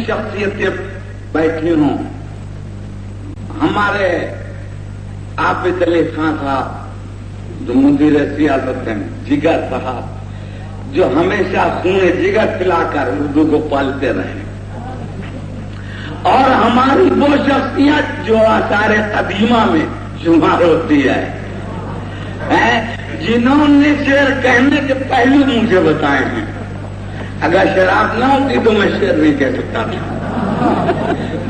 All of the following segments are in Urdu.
شخصیتیں بیٹھی ہوں. ہمارے عابد علی خان صاحب جو مدیر سیاست ہیں، جگر صاحب جو ہمیشہ خون جگر پلا کر اردو کو پالتے رہے، اور ہماری وہ شخصیت جو آثار قدیمہ میں شمار ہوتی ہے، جنہوں نے شعر کہنے کے پہلو مجھے بتائے ہیں. اگر شراب نہ ہوتی تو میں شعر نہیں کہہ سکتا تھا.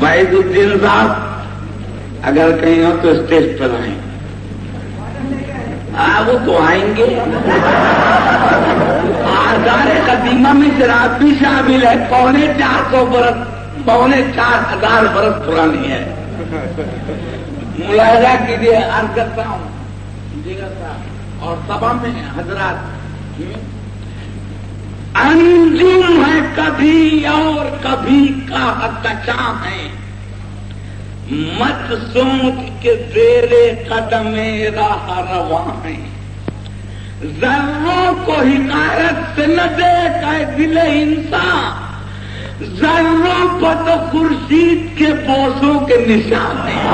وحید الدین صاحب اگر کہیں ہو تو اسٹیج پر آئیں. وہ تو آئیں گے. آثار قدیمہ میں شراب بھی شامل ہے. 450 برس 4,500 برس پرانی ہے. ملاحظہ کیجیے. عرض کرتا ہوں جگر صاحب اور سبا میں حضرات، انجم ہے کبھی اور کبھی کا کچا ہے، مت سوچ کے زیرے قدم راہ رواں ہے. ذروں کو حکایت سے نہ دیکھ اے دل انسان، ذروں پر تو خورشید کے بوسوں کے نشان ہیں.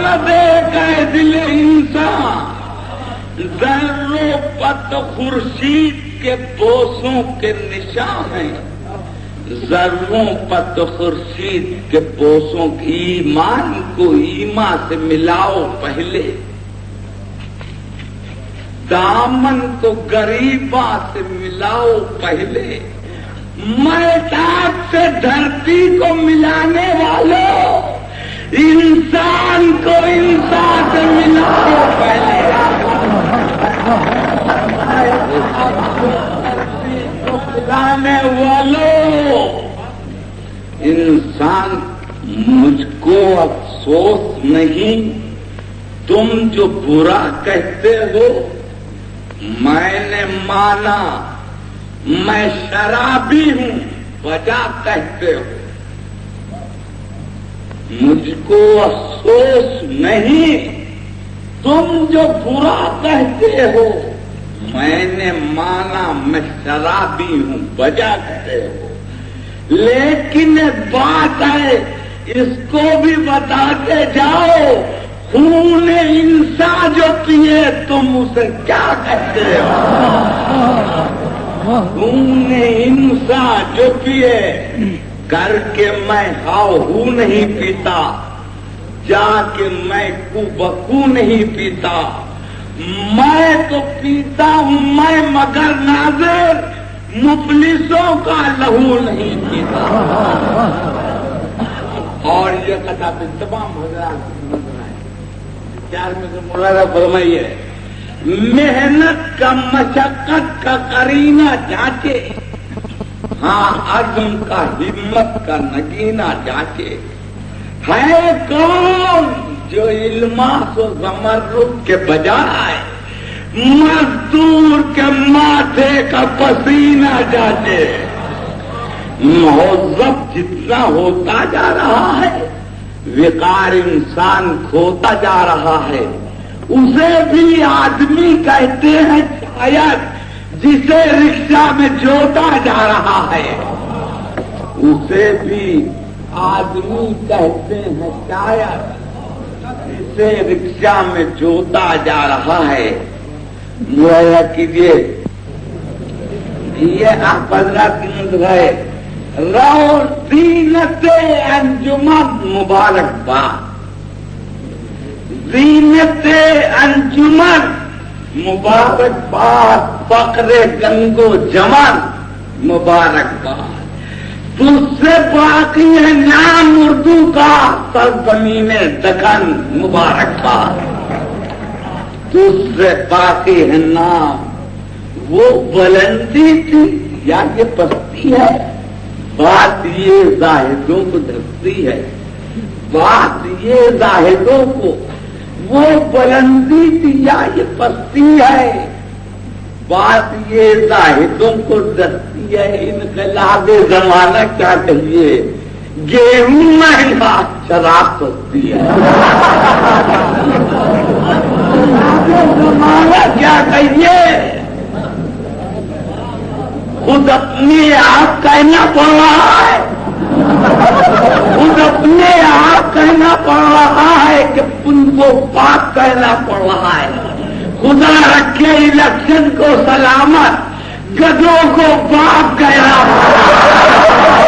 نہ دیکھ اے دل انسان، ذروں پر تو خورشید کے بوسوں کے نشان ہیں. ذروں پر تو خورشید کے بوسوں کی، ایمان کو ایمان سے ملاؤ پہلے، دامن کو غریباں سے ملاؤ پہلے. محتاج سے دھرتی کو ملانے والوں، انسان کو انسان سے ملاؤ پہلے. ملانے والوں، انسان مجھ کو افسوس نہیں، تم جو برا کہتے ہو میں نے مانا، میں شرابی ہوں وجہ کہتے ہو. مجھ کو افسوس نہیں، تم جو برا کہتے ہو میں نے مانا، میں شرابی ہوں وجہ کہتے ہو. لیکن بات ہے اس کو بھی بتاتے جاؤ، خون انسان جو پیے تم اسے کیا کہتے ہو. خون انسان جو پیے کر کے میں ہاؤ ہوں نہیں پیتا، جا کے میں کو بکو نہیں پیتا. میں تو پیتا ہوں میں مگر ناظر مفلسوں کا لہو نہیں پیتا. اور یہ قطع تمام حضرات چار میں سے مولانا فرمائیے، محنت کا مشقت کا قرینہ جانچے، ہاں عزم کا ہمت کا نگینہ جانچے. ہے کون جو علماس و زمرد کے بجائے مزدور کے ماتھے کا پسینہ جانچے. مہذب جتنا ہوتا جا رہا ہے وقار انسان کھوتا جا رہا ہے. اسے بھی آدمی کہتے ہیں شاید جسے رکشا میں جوتا جا رہا ہے، اسے بھی آدمی کہتے ہیں شاید جسے رکشا میں جوتا جا رہا ہے. مہیا کیجیے یہ آپ حضرات کی نظر ہے. رو زینت انجمن مبارکباد، زینت انجمن مبارکباد، فقر گنگو جمن مبارکباد. تجھ سے باقی ہے نام اردو کا سرزمین دکن مبارکباد. تجھ سے باقی ہے نام. وہ بلندی تھی یا یہ پستی ہے؟ بات یہ زاہدوں کو دھکتی ہے. بات یہ زاہدوں کو، وہ بلندی تھی یا یہ پستی ہے؟ بات یہ زاہدوں کو دھکتی ہے. انقلاب زمانہ کیا کہیے، گیہوں مہنگا شراب سستی ہے. زمانہ کیا کہیے، خود اپنے آپ کہنا پڑ رہا ہے، خود اپنے آپ کہنا پڑ رہا ہے کہ ان کو پاک کہنا پڑ رہا ہے۔ خدا رکھے الیکشن کو سلامت، گدوں کو پاک کہنا پڑ رہا ہے۔